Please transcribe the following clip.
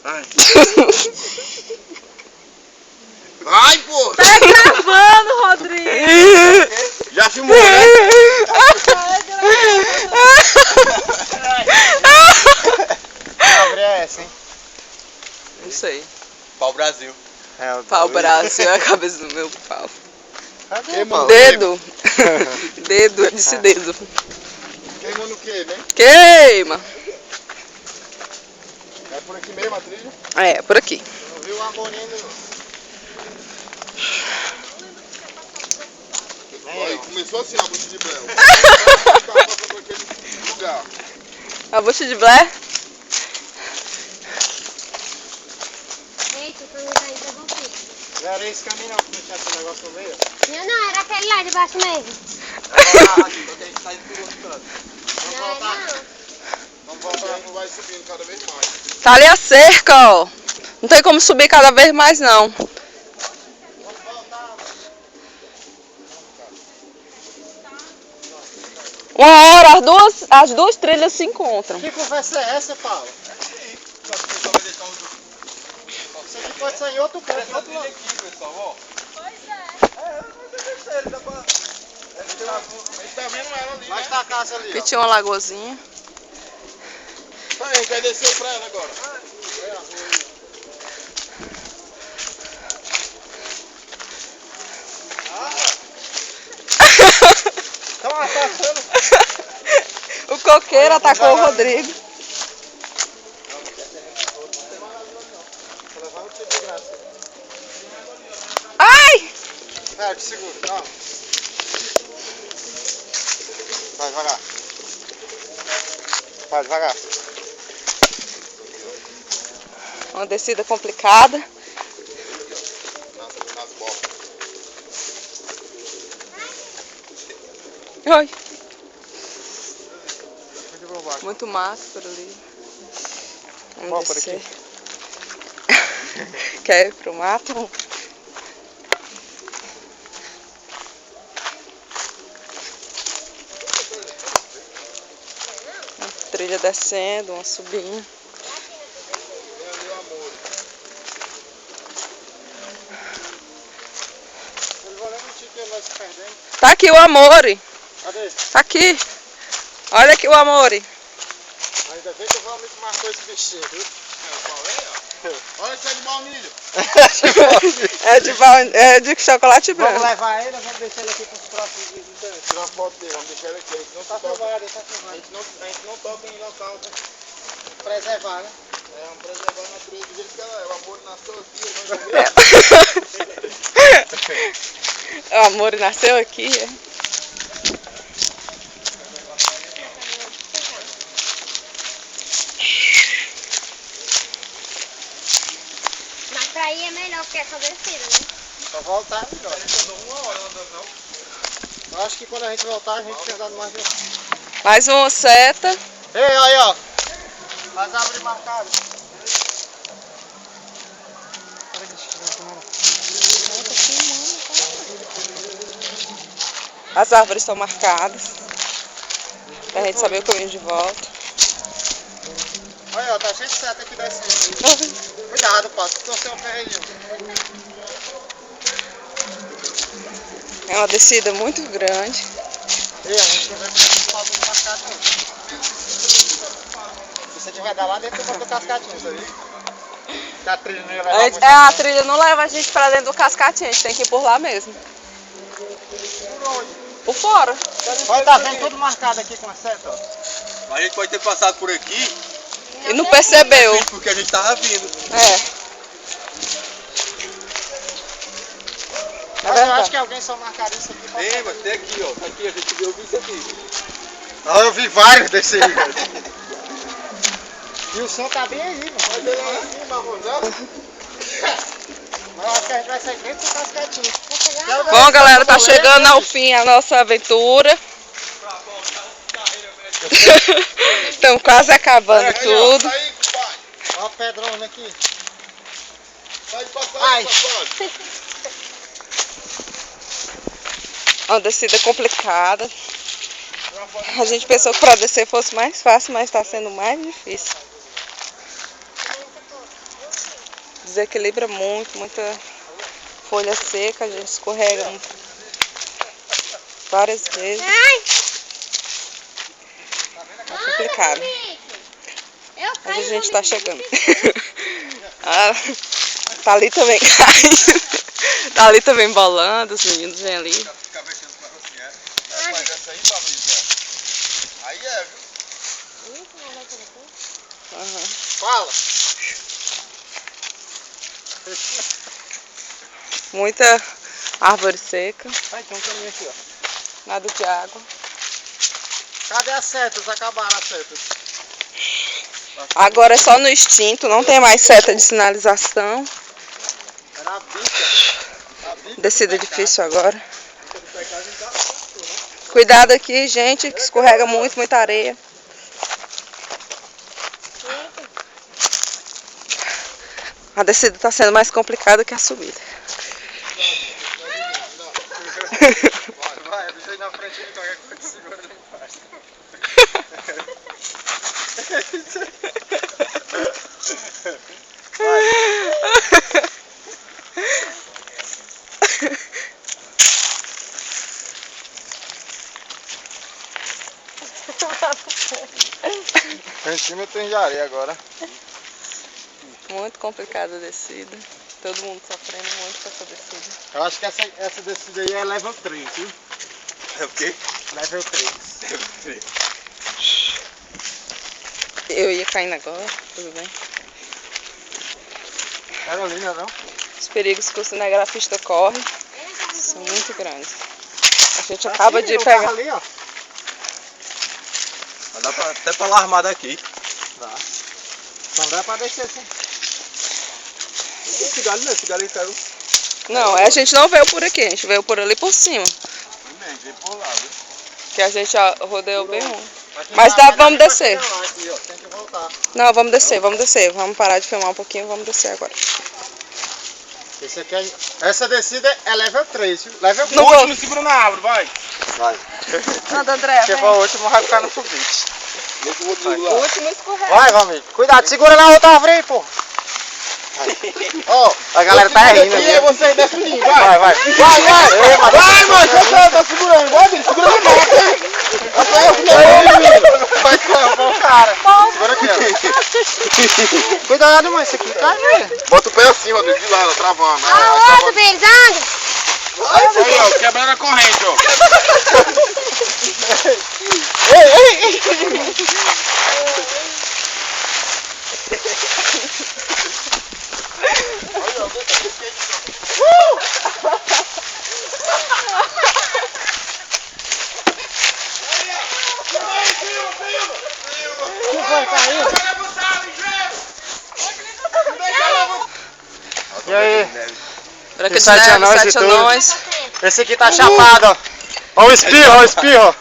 Ai. Ai, pô! Tá gravando, Rodrigo! Já filmou, né? Que árvore é essa, hein? Não sei. Pau Brasil. É, Pau Brasil é a cabeça do meu pau. Queimou. Dedo. Dedo, eu disse dedo. Queimou no quê, né? Queima. É por aqui mesmo a trilha? É, por aqui. Não viu o amor ainda, não. Olha, começou assim a bucha de breu. Por aquele lugar. A bucha de Blair? Eita, o caminho tá interrompido. Não era esse caminho não, que não tinha esse negócio no meio. Não, era aquele lá de baixo mesmo. Vamos voltar, não vai subindo cada vez mais. Tá ali a cerca, ó. Não tem como subir cada vez mais, não. Uma hora, as duas trilhas se encontram. Que conversa é essa, Paulo? Isso aqui pode sair em outro canto, em outro lado. A gente tá vendo ela ali, Vai né? estar a casa ali, Aqui ó. tinha uma lagoazinha. Tá, a gente vai descer aí pra ela agora. Estão passando. O coqueiro atacou o Rodrigo. Ai! É, te seguro, calma. Vai devagar. Vai devagar. Uma descida complicada. Nas bocas. Oi. Aqui por baixo. Muito mato por ali. Vamos Vamos por descer. Quer ir pro mato? Uma trilha descendo, uma subindo. Ele vai lendo o tico e nós se perdendo. Tá aqui o Amore. Cadê? Tá aqui. Olha aqui o Amore. Ainda bem que o Valmir marcou esse bichinho, viu? Olha esse é de baunilha. É de chocolate Vamos branco. levar ele, vamos deixar ele aqui com os próximos visitantes. Tirar uma foto dele, vamos deixar ele aqui. A gente não Tá toca. filmado, tá A filmado. gente não toca em local. Preservar, né? É, vamos preservar a natureza do jeito que ela é. O amor nasceu aqui, ele vai morrer. O Amore nasceu aqui, é? Mas pra ir é melhor, porque é só descida, né? Pra voltar é melhor. Eu acho que quando a gente voltar, a gente tem dado mais de... Mais uma seta. Ei, aí, ó. As árvores marcadas. As árvores estão marcadas. Pra gente saber o caminho de volta. Olha, ó, tá cheio de seta aqui descendo. Cuidado, Paulo, se torcer o ferreirinho. É uma descida muito grande. Ei, a gente não vai precisar de paulo marcado, não. Se você tiver dar lá dentro, eu boto o cascatinho, sabe? A trilha não ia levar muito. A trilha não leva a gente pra dentro do cascatinho, a gente tem que ir por lá mesmo. Por onde? Por fora. Olha, tá vendo tudo marcado aqui com a seta, ó. A gente pode ter passado por aqui E não percebeu. porque a gente tava vindo. É. Mas eu acho que alguém só marcaria isso aqui pra Ei, mas tem aqui, ó. Tá aqui, a gente viu isso aqui. Ah, eu vi vários desse aí, velho. E o som tá bem aí, mano. Mas ele é assim, marronzão. Mas eu acho que a gente vai sair dentro do cascatinho. Bom, galera, tá chegando ao fim a nossa aventura. Estamos quase acabando tudo. Aí, pai. Olha a pedrona aqui. Sai de passagem, Ai. passagem. Uma descida complicada. A gente pensou que para descer fosse mais fácil, mas está sendo mais difícil. desequilibra muito, muita folha seca, a gente escorrega várias vezes. Ai! É complicado. Eu Mas a gente tá chegando. A Thalita vem caindo. Thalita vem bolando, os meninos vêm ali. Fica mexendo com você, é? Mas essa aí, Fabrício, ó. Aí é, viu? Uhum. Fala. Muita árvore seca, Vai, tem um caminho aqui, ó. nada de água. Cadê as setas? Acabaram as setas. Agora é só no instinto, não tem mais seta de sinalização. Era a bica. Descida difícil agora. Cuidado aqui, gente, que escorrega muito, muita areia. A descida está sendo mais complicada que a subida. Vai, deixa aí na frente de qualquer coisa, segura ali embaixo. Em cima tem de areia agora. Muito complicada a descida. Todo mundo sofrendo muito com essa descida. Eu acho que essa descida aí é level 3, viu? É o quê? Level 3. Eu ia caindo agora, tudo bem. Carolina, não? Os perigos que o cinegrafista corre são muito grandes. A gente acaba de pegar. Ali, ó. Mas dá até pra larmar daqui. Dá. Não dá pra descer assim. Esse galho não, esse galho caiu. Não, a gente não veio por aqui, a gente veio por ali por cima. Veio por lá, viu? Que a gente já rodeou bem ruim. Mas vamos descer. Aqui, ó. Tem que voltar. Não, vamos descer, vamos descer. Vamos parar de filmar um pouquinho e vamos descer agora. Esse aqui é... Essa descida é level 3, viu? Level 4. Não O vou. último segura na árvore, vai. Vai. Anda, André, Se for o último, vai ficar no foguete. Deixa o outro O lá. último escorrega. Vai, amigo. Cuidado, segura na outra árvore aí, pô. Ó, a galera tá rindo E aí ali. você desce em mim, vai. Vai, vai. Vai, vai. Ei, mano. Vai, mano, você tá segurando. Vai, filho, segura na mão. Vai, bom, cara. Segura aqui, ó. Cuidado, mano. Isso aqui cai, velho. Bota o pé assim, Rodrigo, de lá, travando. Aonde, Belisandro? Aí, ó, quebrando a corrente, ó. E aí? Branca de Sete Neve, anões e Sete tudo. Anões. Esse aqui tá chapado, ó. Ó o espirro, ó o espirro.